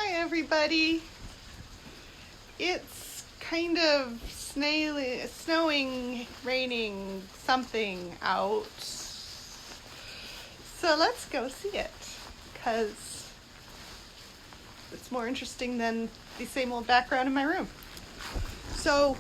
Hi everybody. It's kind of snowing, raining, something out. So let's go see it, because it's more interesting than the same old background in my room. So,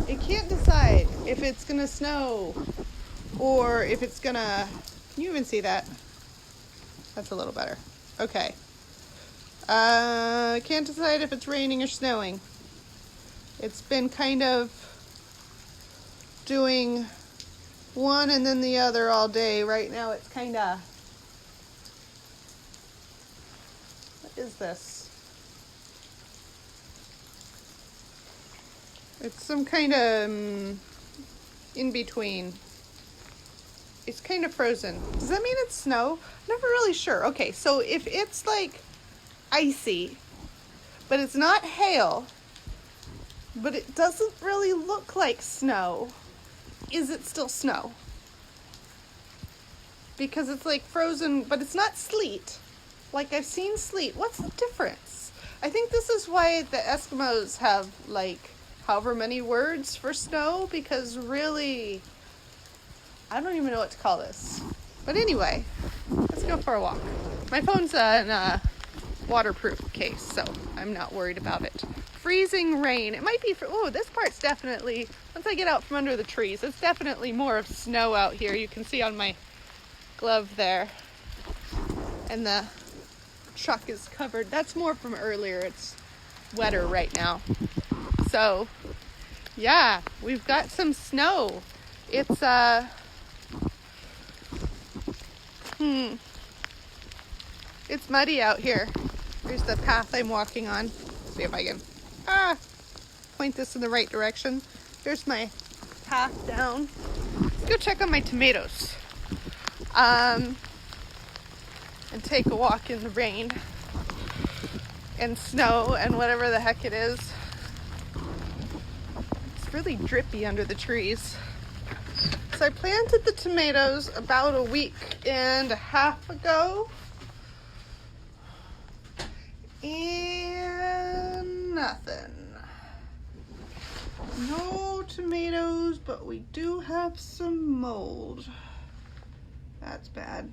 it can't decide if it's gonna snow or if it's gonna, can you even see that? That's a little better. Okay. Can't decide if it's raining or snowing. It's been kind of doing one and then the other all day. Right now it's kind of, what is this? It's some kind of in between. It's kind of frozen. Does that mean it's snow? Never really sure. Okay, so if it's like icy, but it's not hail, but it doesn't really look like snow, is it still snow? Because it's like frozen, but it's not sleet. Like I've seen sleet. What's the difference? I think this is why the Eskimos have like however many words for snow, because really, I don't even know what to call this. But anyway, let's go for a walk. My phone's in a waterproof case, so I'm not worried about it. Freezing rain. It might be this part's definitely, once I get out from under the trees, it's definitely more of snow out here. You can see on my glove there. And the truck is covered. That's more from earlier. It's wetter right now. So, yeah, we've got some snow. It's it's muddy out here. Here's the path I'm walking on. Let's see if I can point this in the right direction. Here's my path down. Let's go check on my tomatoes. And take a walk in the rain and snow and whatever the heck it is. It's really drippy under the trees. So I planted the tomatoes about a week and a half ago. And nothing. No tomatoes, but we do have some mold. That's bad.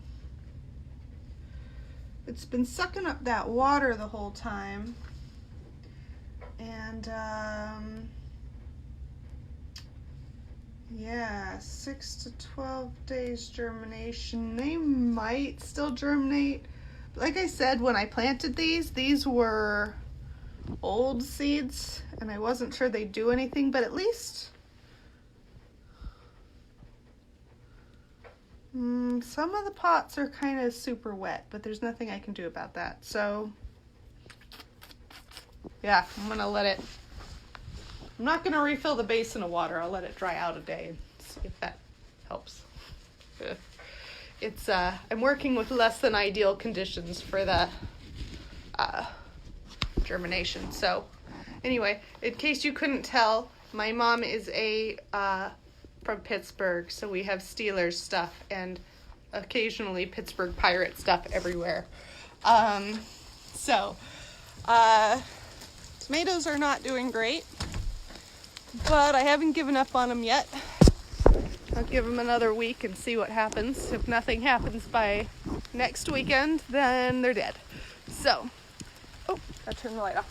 It's been sucking up that water the whole time. And, 6 to 12 days germination. They might still germinate. But like I said, when I planted these were old seeds, and I wasn't sure they'd do anything, but at least some of the pots are kind of super wet, but there's nothing I can do about that. So, yeah, I'm going to let it, I'm not going to refill the basin of water. I'll let it dry out a day and see if that helps. It's, I'm working with less than ideal conditions for the germination. So, anyway, in case you couldn't tell, my mom is from Pittsburgh, so we have Steelers stuff and occasionally Pittsburgh Pirate stuff everywhere. Tomatoes are not doing great, but I haven't given up on them yet. I'll give them another week and see what happens. If nothing happens by next weekend, then they're dead. So, gotta turn the light off.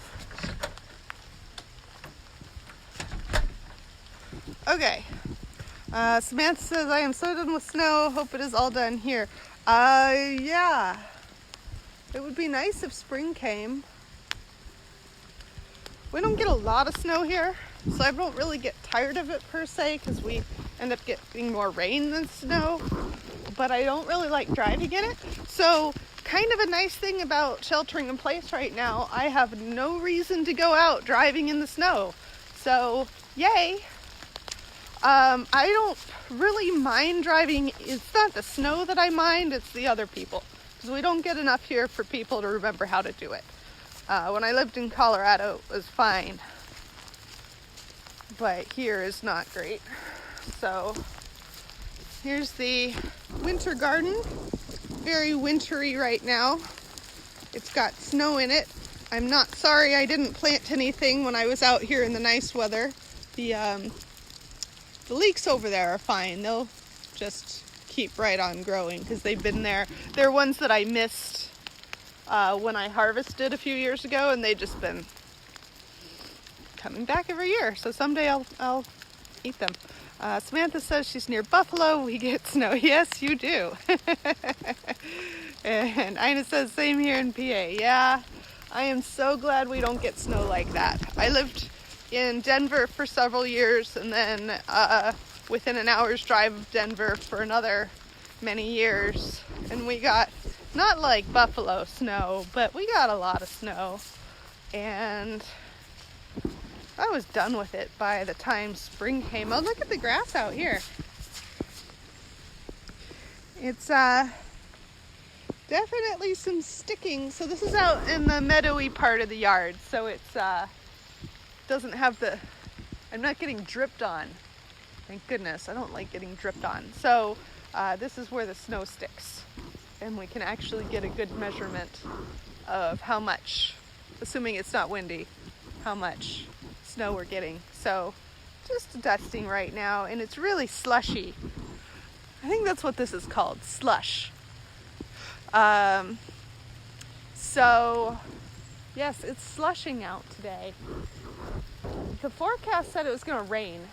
Okay. Samantha says, I am so done with snow. Hope it is all done here. Yeah. It would be nice if spring came. We don't get a lot of snow here, so I don't really get tired of it per se, because we end up getting more rain than snow. But I don't really like driving in it. So, kind of a nice thing about sheltering in place right now, I have no reason to go out driving in the snow. So, yay. I don't really mind driving. It's not the snow that I mind, it's the other people. Because we don't get enough here for people to remember how to do it. When I lived in Colorado, it was fine. But here is not great. So, here's the winter garden. Very wintry right now. It's got snow in it. I'm not sorry I didn't plant anything when I was out here in the nice weather. The leeks over there are fine. They'll just keep right on growing because they've been there. They're ones that I missed when I harvested a few years ago, and they've just been coming back every year. So someday I'll eat them. Samantha says she's near Buffalo. We get snow. Yes, you do. And Ina says same here in PA. Yeah, I am so glad we don't get snow like that. I lived in Denver for several years, and then within an hour's drive of Denver for another many years, and we got not like Buffalo snow, but we got a lot of snow, and I was done with it by the time spring came. Oh, look at the grass out here. It's definitely some sticking. So this is out in the meadowy part of the yard, so it's doesn't have the, I'm not getting dripped on. Thank goodness, I don't like getting dripped on. So this is where the snow sticks, and we can actually get a good measurement of how much, assuming it's not windy, how much snow we're getting. So just dusting right now, and it's really slushy. I think that's what this is called, slush. So yes, it's slushing out today. The forecast said it was going to rain.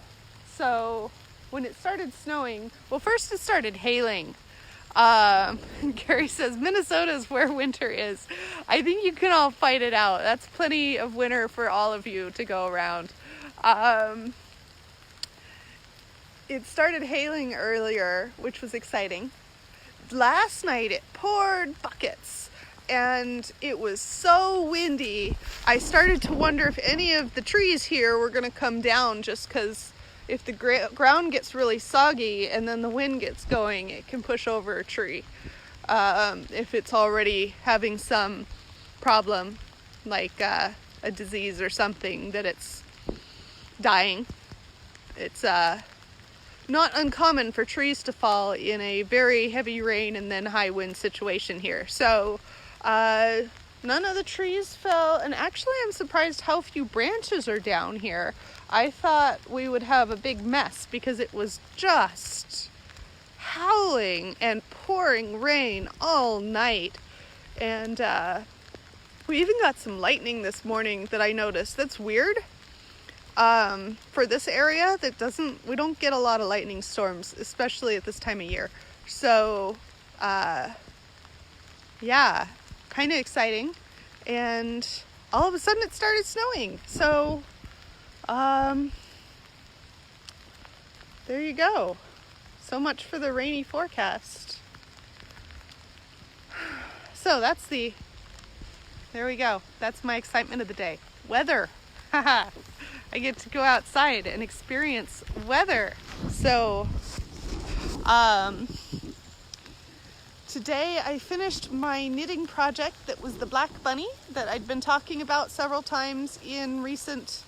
So when it started snowing, well, first it started hailing. Gary says Minnesota is where winter is. I think you can all fight it out. That's plenty of winter for all of you to go around. It started hailing earlier, which was exciting. Last night it poured buckets, and it was so windy. I started to wonder if any of the trees here were going to come down, just because if the ground gets really soggy and then the wind gets going, it can push over a tree. If it's already having some problem, like a disease or something, that it's dying. It's not uncommon for trees to fall in a very heavy rain and then high wind situation here. So none of the trees fell, and actually I'm surprised how few branches are down here. I thought we would have a big mess because it was just howling and pouring rain all night. And we even got some lightning this morning that I noticed. That's weird. For this area, we don't get a lot of lightning storms, especially at this time of year. So, yeah, kind of exciting. And all of a sudden it started snowing. So, there you go. So much for the rainy forecast. So there we go. That's my excitement of the day. Weather. Haha. I get to go outside and experience weather. So, today I finished my knitting project that was the black bunny that I'd been talking about several times in recent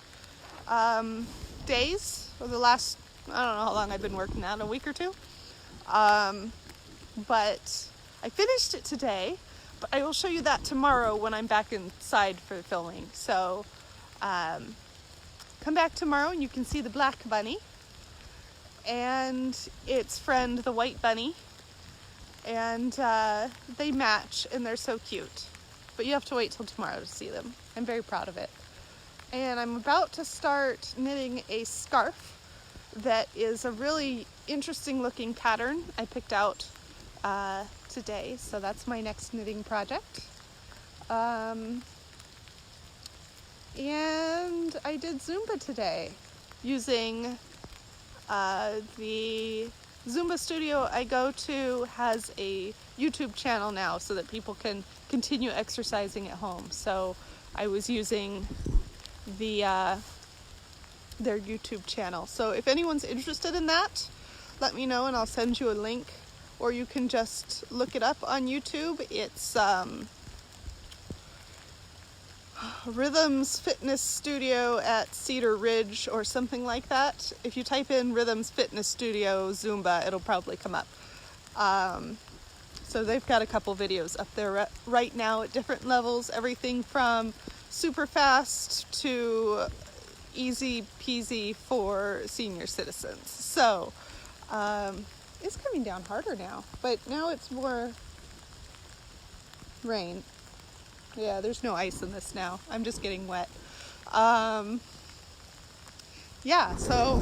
days, or the last, I don't know how long I've been working on, a week or two. But I finished it today, but I will show you that tomorrow when I'm back inside for filming. So, come back tomorrow and you can see the black bunny and its friend, the white bunny. And they match and they're so cute. But you have to wait till tomorrow to see them. I'm very proud of it. And I'm about to start knitting a scarf that is a really interesting looking pattern I picked out today. So that's my next knitting project. And I did Zumba today using the Zumba studio I go to has a YouTube channel now so that people can continue exercising at home. So I was using their YouTube channel. So if anyone's interested in that, let me know and I'll send you a link, or you can just look it up on YouTube. It's Rhythms Fitness Studio at Cedar Ridge or something like that. If you type in Rhythms Fitness Studio Zumba, it'll probably come up. So they've got a couple videos up there right now at different levels, everything from super fast to easy peasy for senior citizens. So it's coming down harder now, but now it's more rain. Yeah, there's no ice in this now. I'm just getting wet. Yeah, so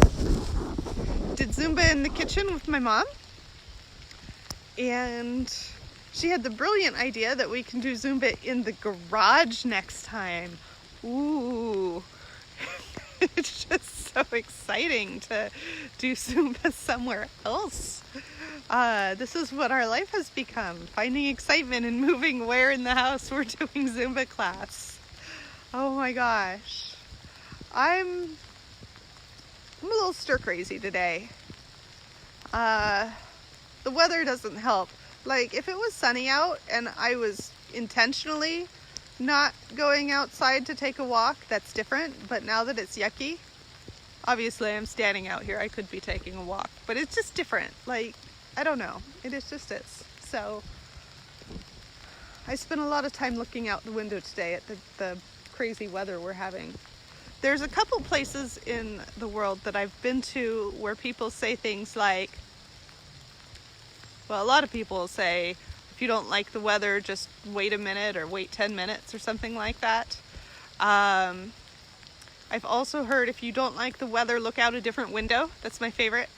did Zumba in the kitchen with my mom, and she had the brilliant idea that we can do Zumba in the garage next time. Ooh. It's just so exciting to do Zumba somewhere else. This is what our life has become, finding excitement in moving where in the house we're doing Zumba class. Oh my gosh. I'm a little stir crazy today. The weather doesn't help. Like, if it was sunny out and I was intentionally not going outside to take a walk, that's different. But now that it's yucky, obviously I'm standing out here, I could be taking a walk, but it's just different. Like, I don't know, it just is. So I spent a lot of time looking out the window today at the crazy weather we're having. There's a couple places in the world that I've been to where people say things like, well, a lot of people say, if you don't like the weather, just wait a minute or wait 10 minutes or something like that. I've also heard, if you don't like the weather, look out a different window. That's my favorite.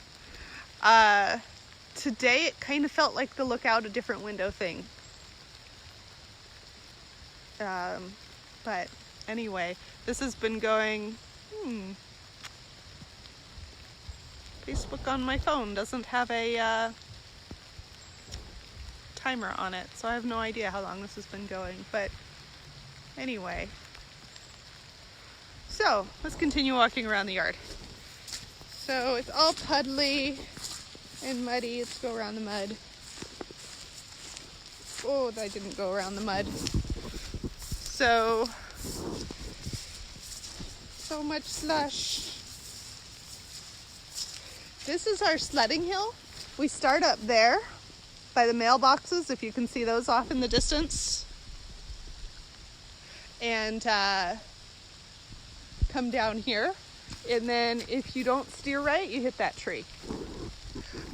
Today it kind of felt like the look out a different window thing. But anyway, this has been going, Facebook on my phone doesn't have a timer on it, so I have no idea how long this has been going. But anyway, so let's continue walking around the yard. So it's all puddly and muddy. Let's go around the mud. Oh, I didn't go around the mud. So much slush. This is our sledding hill. We start up there by the mailboxes, if you can see those off in the distance, and come down here, and then if you don't steer right, you hit that tree.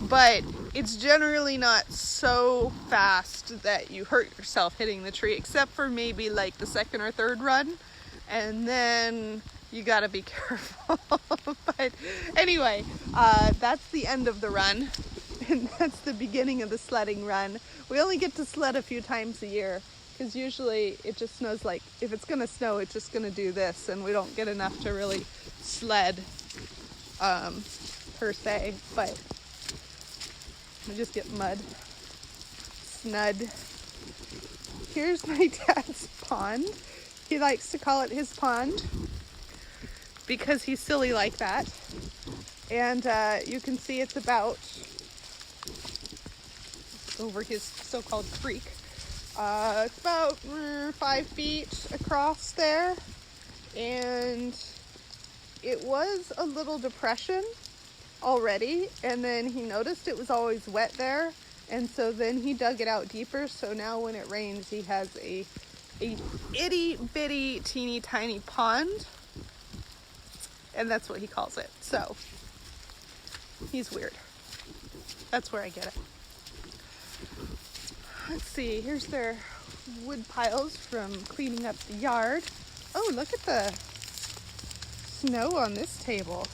But it's generally not so fast that you hurt yourself hitting the tree, except for maybe like the second or third run, and then you gotta be careful. But anyway, that's the end of the run, and that's the beginning of the sledding run. We only get to sled a few times a year, because usually it just snows, like, if it's gonna snow, it's just gonna do this, and we don't get enough to really sled per se. But we just get mud. Snud. Here's my dad's pond. He likes to call it his pond because he's silly like that. And you can see it's about over his so-called creek. It's about 5 feet across there. And it was a little depression already, and then he noticed it was always wet there, and so then he dug it out deeper. So now when it rains, he has a itty bitty teeny tiny pond, and that's what he calls it. So he's weird. That's where I get it. Let's see, here's their wood piles from cleaning up the yard. Oh, look at the snow on this table.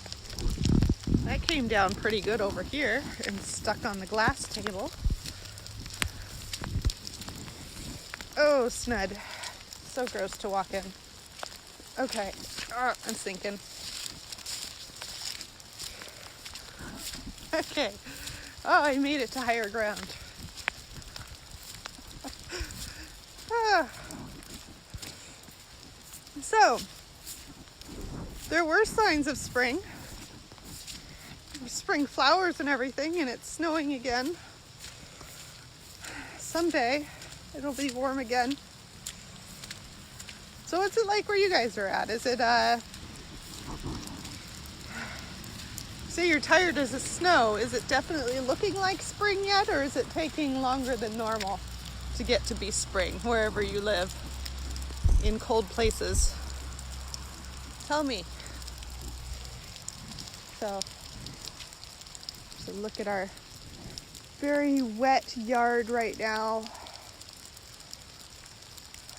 That came down pretty good over here and stuck on the glass table. Oh, Snud. So gross to walk in. Okay. Oh, I'm sinking. Okay. Oh, I made it to higher ground. So, there were signs of spring. Spring flowers and everything, and it's snowing again. Someday it'll be warm again. So what's it like where you guys are at? Is it say you're tired as it snow, is it definitely looking like spring yet, or is it taking longer than normal to get to be spring wherever you live? in cold places? Tell me. So look at our very wet yard right now.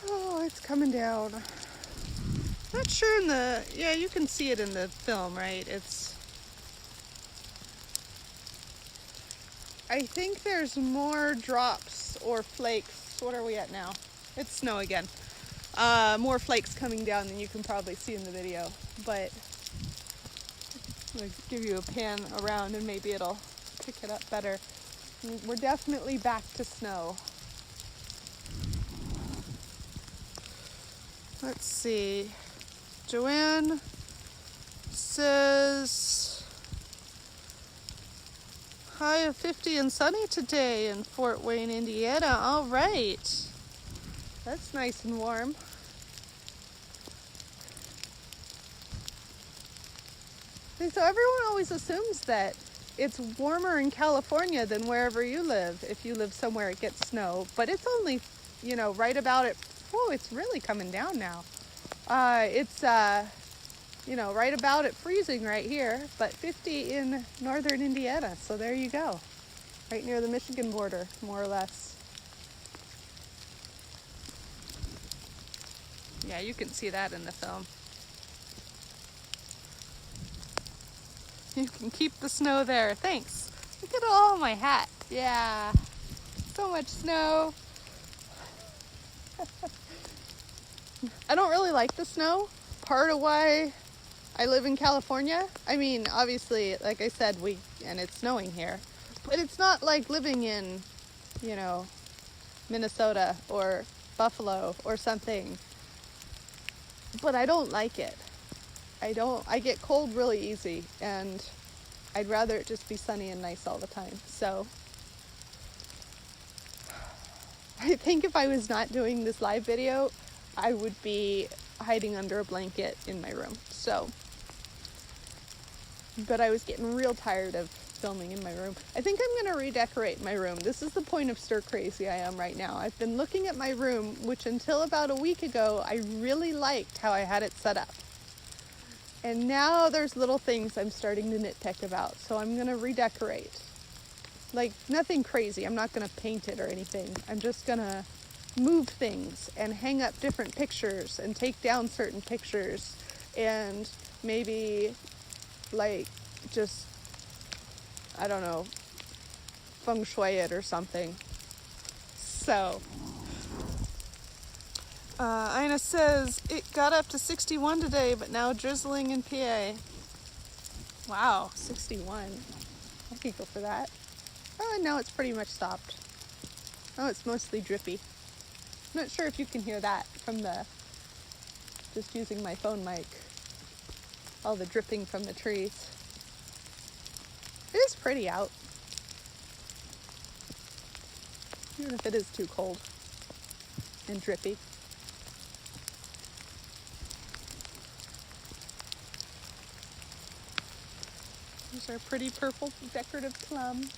Oh, it's coming down. Not sure yeah, you can see it in the film, right? I think there's more drops or flakes. What are we at now? It's snow again. More flakes coming down than you can probably see in the video, but I'm going to give you a pan around and maybe it'll pick it up better. We're definitely back to snow. Let's see. Joanne says, high of 50 and sunny today in Fort Wayne, Indiana. All right. That's nice and warm. So everyone always assumes that it's warmer in California than wherever you live. If you live somewhere it gets snow, but it's only, right about it. Oh, it's really coming down now. It's right about it freezing right here, but 50 in northern Indiana. So there you go. Right near the Michigan border, more or less. Yeah, you can see that in the film. You can keep the snow there. Thanks. Look at all my hat. Yeah. So much snow. I don't really like the snow. Part of why I live in California. I mean, obviously, like I said, and it's snowing here. But it's not like living in, Minnesota or Buffalo or something. But I don't like it. I get cold really easy, and I'd rather it just be sunny and nice all the time. So I think if I was not doing this live video, I would be hiding under a blanket in my room. But I was getting real tired of filming in my room. I think I'm going to redecorate my room. This is the point of stir crazy I am right now. I've been looking at my room, which until about a week ago, I really liked how I had it set up. And now there's little things I'm starting to nitpick about. So I'm going to redecorate. Like, nothing crazy. I'm not going to paint it or anything. I'm just going to move things and hang up different pictures and take down certain pictures and maybe just, I don't know, feng shui it or something. So, Ina says, it got up to 61 today, but now drizzling in PA. Wow, 61. I could go for that. Oh, no, it's pretty much stopped. Oh, it's mostly drippy. I'm not sure if you can hear that from just using my phone mic. All the dripping from the trees. It is pretty out. Even if it is too cold and drippy. Here's our pretty purple decorative plum.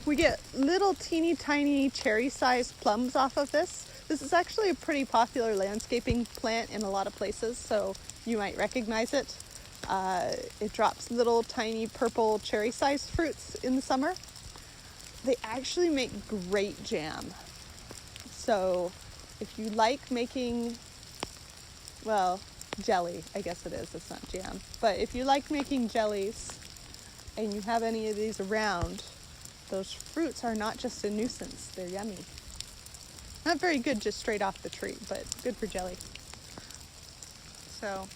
We get little teeny tiny cherry-sized plums off of this. This is actually a pretty popular landscaping plant in a lot of places, so you might recognize it. It drops little tiny purple cherry-sized fruits in the summer. They actually make great jam. So if you like making, jelly, I guess it is, it's not jam. But if you like making jellies and you have any of these around, those fruits are not just a nuisance, they're yummy. Not very good just straight off the tree, but good for jelly. So,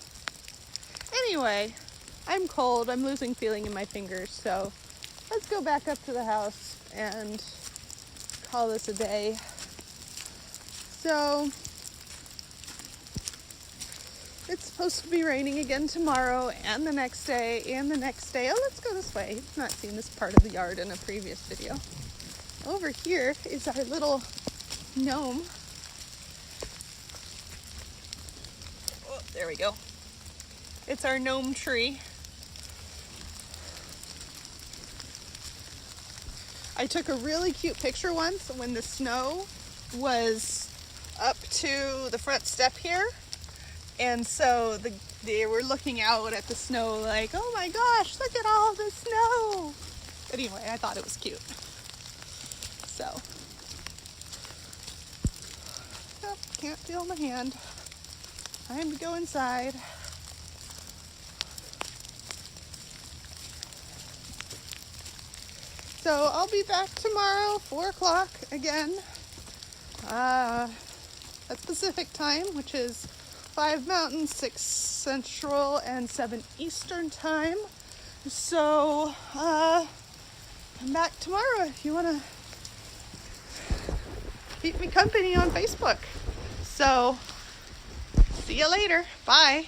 anyway, I'm cold, I'm losing feeling in my fingers, so let's go back up to the house and call this a day. So, it's supposed to be raining again tomorrow and the next day and the next day. Oh, let's go this way. You've not seen this part of the yard in a previous video. Over here is our little gnome. Oh, there we go. It's our gnome tree. I took a really cute picture once when the snow was up to the front step here. And so they were looking out at the snow like, oh my gosh, look at all the snow. Anyway, I thought it was cute. So, oh, can't feel my hand. Time to go inside. So I'll be back tomorrow, 4 o'clock again, at Pacific time, which is 5 Mountain, 6 Central, and 7 Eastern time. So come back tomorrow if you want to keep me company on Facebook. So see you later. Bye.